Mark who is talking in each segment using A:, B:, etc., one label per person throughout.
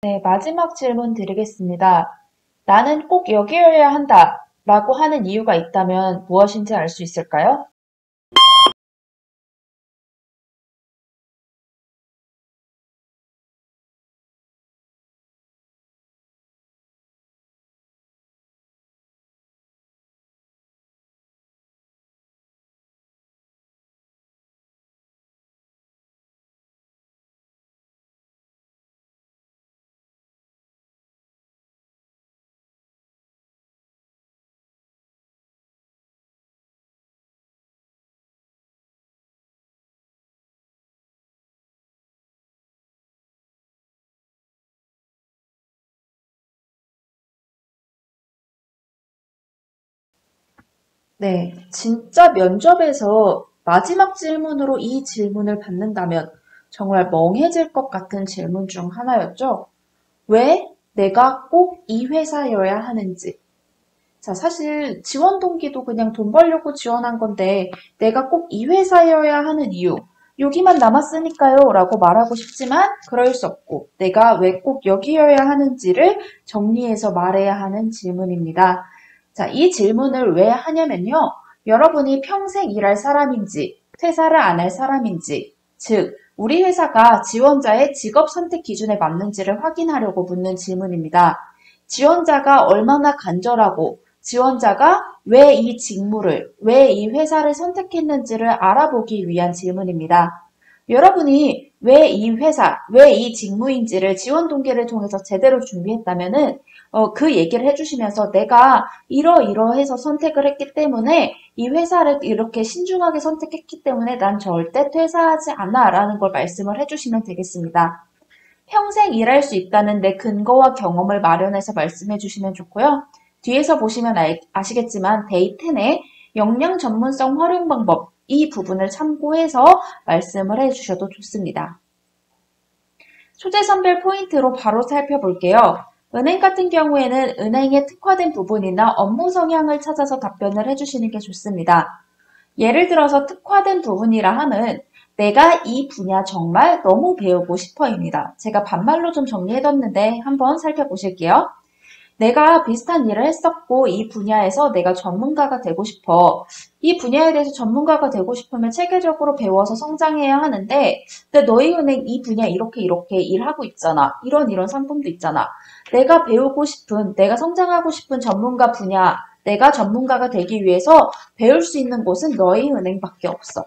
A: 네, 마지막 질문 드리겠습니다. 나는 꼭 여기여야 한다 라고 하는 이유가 있다면 무엇인지 알 수 있을까요? 네, 진짜 면접에서 마지막 질문으로 이 질문을 받는다면 정말 멍해질 것 같은 질문 중 하나였죠. 왜 내가 꼭 이 회사여야 하는지. 자, 사실 지원 동기도 그냥 돈 벌려고 지원한 건데 내가 꼭 이 회사여야 하는 이유. 여기만 남았으니까요 라고 말하고 싶지만 그럴 수 없고 내가 왜 꼭 여기여야 하는지를 정리해서 말해야 하는 질문입니다. 자, 이 질문을 왜 하냐면요. 여러분이 평생 일할 사람인지 퇴사를 안 할 사람인지 즉 우리 회사가 지원자의 직업 선택 기준에 맞는지를 확인하려고 묻는 질문입니다. 지원자가 얼마나 간절하고 지원자가 왜 이 직무를, 왜 이 회사를 선택했는지를 알아보기 위한 질문입니다. 여러분이 왜 이 회사, 왜 이 직무인지를 지원 동기를 통해서 제대로 준비했다면은 그 얘기를 해주시면서 내가 이러이러해서 선택을 했기 때문에 이 회사를 이렇게 신중하게 선택했기 때문에 난 절대 퇴사하지 않아 라는 걸 말씀을 해주시면 되겠습니다. 평생 일할 수 있다는 내 근거와 경험을 마련해서 말씀해 주시면 좋고요. 뒤에서 보시면 아시겠지만 데이10의 역량 전문성 활용 방법 이 부분을 참고해서 말씀을 해주셔도 좋습니다. 소재 선별 포인트로 바로 살펴볼게요. 은행 같은 경우에는 은행에 특화된 부분이나 업무 성향을 찾아서 답변을 해주시는 게 좋습니다. 예를 들어서 특화된 부분이라 함은 내가 이 분야 정말 너무 배우고 싶어입니다. 제가 반말로 좀 정리해뒀는데 한번 살펴보실게요. 내가 비슷한 일을 했었고 이 분야에서 내가 전문가가 되고 싶어. 이 분야에 대해서 전문가가 되고 싶으면 체계적으로 배워서 성장해야 하는데 근데 너희 은행 이 분야 이렇게 일하고 있잖아. 이런 상품도 있잖아. 내가 배우고 싶은, 내가 성장하고 싶은 전문가 분야, 내가 전문가가 되기 위해서 배울 수 있는 곳은 너희 은행밖에 없어.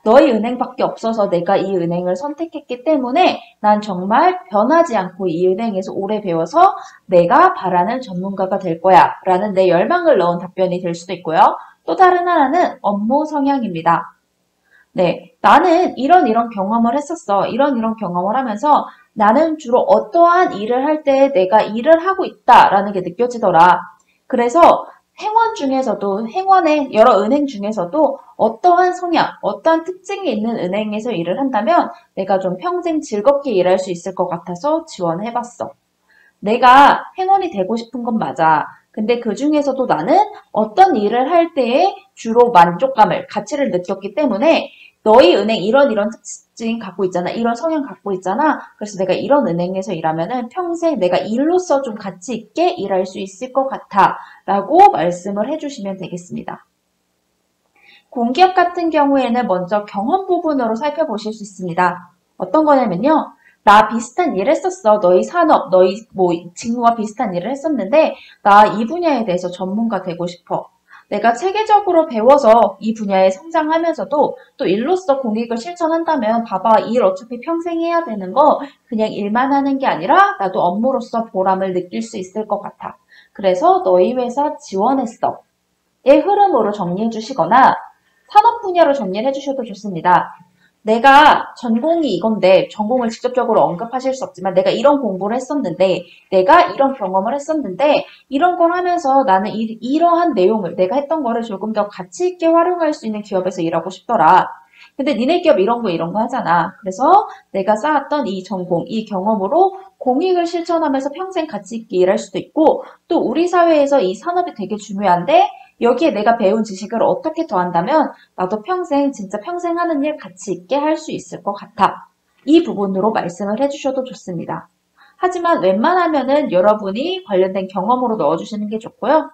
A: 너희 은행밖에 없어서 내가 이 은행을 선택했기 때문에 난 정말 변하지 않고 이 은행에서 오래 배워서 내가 바라는 전문가가 될 거야 라는 내 열망을 넣은 답변이 될 수도 있고요. 또 다른 하나는 업무 성향입니다. 네, 나는 이런 경험을 했었어. 이런 경험을 하면서 나는 주로 어떠한 일을 할 때 내가 일을 하고 있다라는 게 느껴지더라. 그래서 행원의 여러 은행 중에서도 어떠한 성향, 어떠한 특징이 있는 은행에서 일을 한다면 내가 좀 평생 즐겁게 일할 수 있을 것 같아서 지원해봤어. 내가 행원이 되고 싶은 건 맞아. 근데 그 중에서도 나는 어떤 일을 할 때에 주로 만족감을, 가치를 느꼈기 때문에 너희 은행 이런 특징 갖고 있잖아. 이런 성향 갖고 있잖아. 그래서 내가 이런 은행에서 일하면은 평생 내가 일로서 좀 가치 있게 일할 수 있을 것 같아. 라고 말씀을 해주시면 되겠습니다. 공기업 같은 경우에는 먼저 경험 부분으로 살펴보실 수 있습니다. 어떤 거냐면요. 나 비슷한 일 했었어. 너희 산업, 너희 직무와 비슷한 일을 했었는데 나 이 분야에 대해서 전문가 되고 싶어. 내가 체계적으로 배워서 이 분야에 성장하면서도 또 일로서 공익을 실천한다면 봐봐, 일 어차피 평생 해야 되는 거 그냥 일만 하는 게 아니라 나도 업무로서 보람을 느낄 수 있을 것 같아. 그래서 너희 회사 지원했어. 의 흐름으로 정리해 주시거나 산업 분야로 정리를 해주셔도 좋습니다. 내가 전공이 이건데 전공을 직접적으로 언급하실 수 없지만 내가 이런 공부를 했었는데 내가 이런 경험을 했었는데 이런 걸 하면서 나는 이러한 내용을 내가 했던 거를 조금 더 가치 있게 활용할 수 있는 기업에서 일하고 싶더라. 근데 니네 기업 이런 거 하잖아. 그래서 내가 쌓았던 이 전공, 이 경험으로 공익을 실천하면서 평생 가치 있게 일할 수도 있고 또 우리 사회에서 이 산업이 되게 중요한데 여기에 내가 배운 지식을 어떻게 더한다면 나도 진짜 평생 하는 일 가치 있게 할 수 있을 것 같아. 이 부분으로 말씀을 해주셔도 좋습니다. 하지만 웬만하면은 여러분이 관련된 경험으로 넣어주시는 게 좋고요.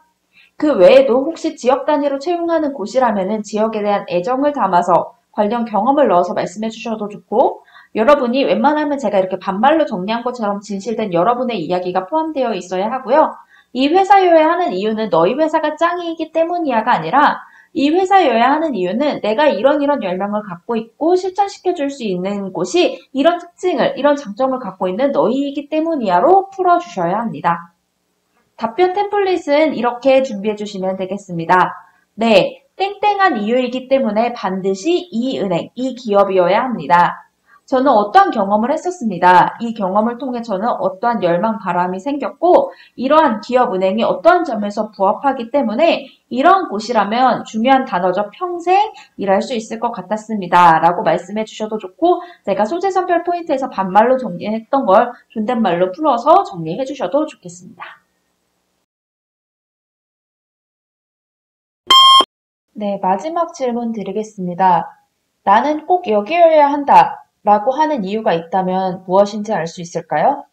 A: 그 외에도 혹시 지역 단위로 채용하는 곳이라면은 지역에 대한 애정을 담아서 관련 경험을 넣어서 말씀해 주셔도 좋고, 여러분이 웬만하면 제가 이렇게 반말로 정리한 것처럼 진실된 여러분의 이야기가 포함되어 있어야 하고요. 이 회사여야 하는 이유는 너희 회사가 짱이기 때문이야가 아니라 이 회사여야 하는 이유는 내가 이런 열망을 갖고 있고 실천시켜 줄 수 있는 곳이 이런 특징을, 이런 장점을 갖고 있는 너희이기 때문이야로 풀어주셔야 합니다. 답변 템플릿은 이렇게 준비해 주시면 되겠습니다. 네, 땡땡한 이유이기 때문에 반드시 이 은행, 이 기업이어야 합니다. 저는 어떠한 경험을 했었습니다. 이 경험을 통해 저는 어떠한 열망, 바람이 생겼고 이러한 기업 은행이 어떠한 점에서 부합하기 때문에 이러한 곳이라면 중요한 단어죠. 평생 일할 수 있을 것 같았습니다. 라고 말씀해 주셔도 좋고 제가 소재 선별 포인트에서 반말로 정리했던 걸 존댓말로 풀어서 정리해 주셔도 좋겠습니다. 네, 마지막 질문 드리겠습니다. 나는 꼭 여기여야 한다 라고 하는 이유가 있다면 무엇인지 알 수 있을까요?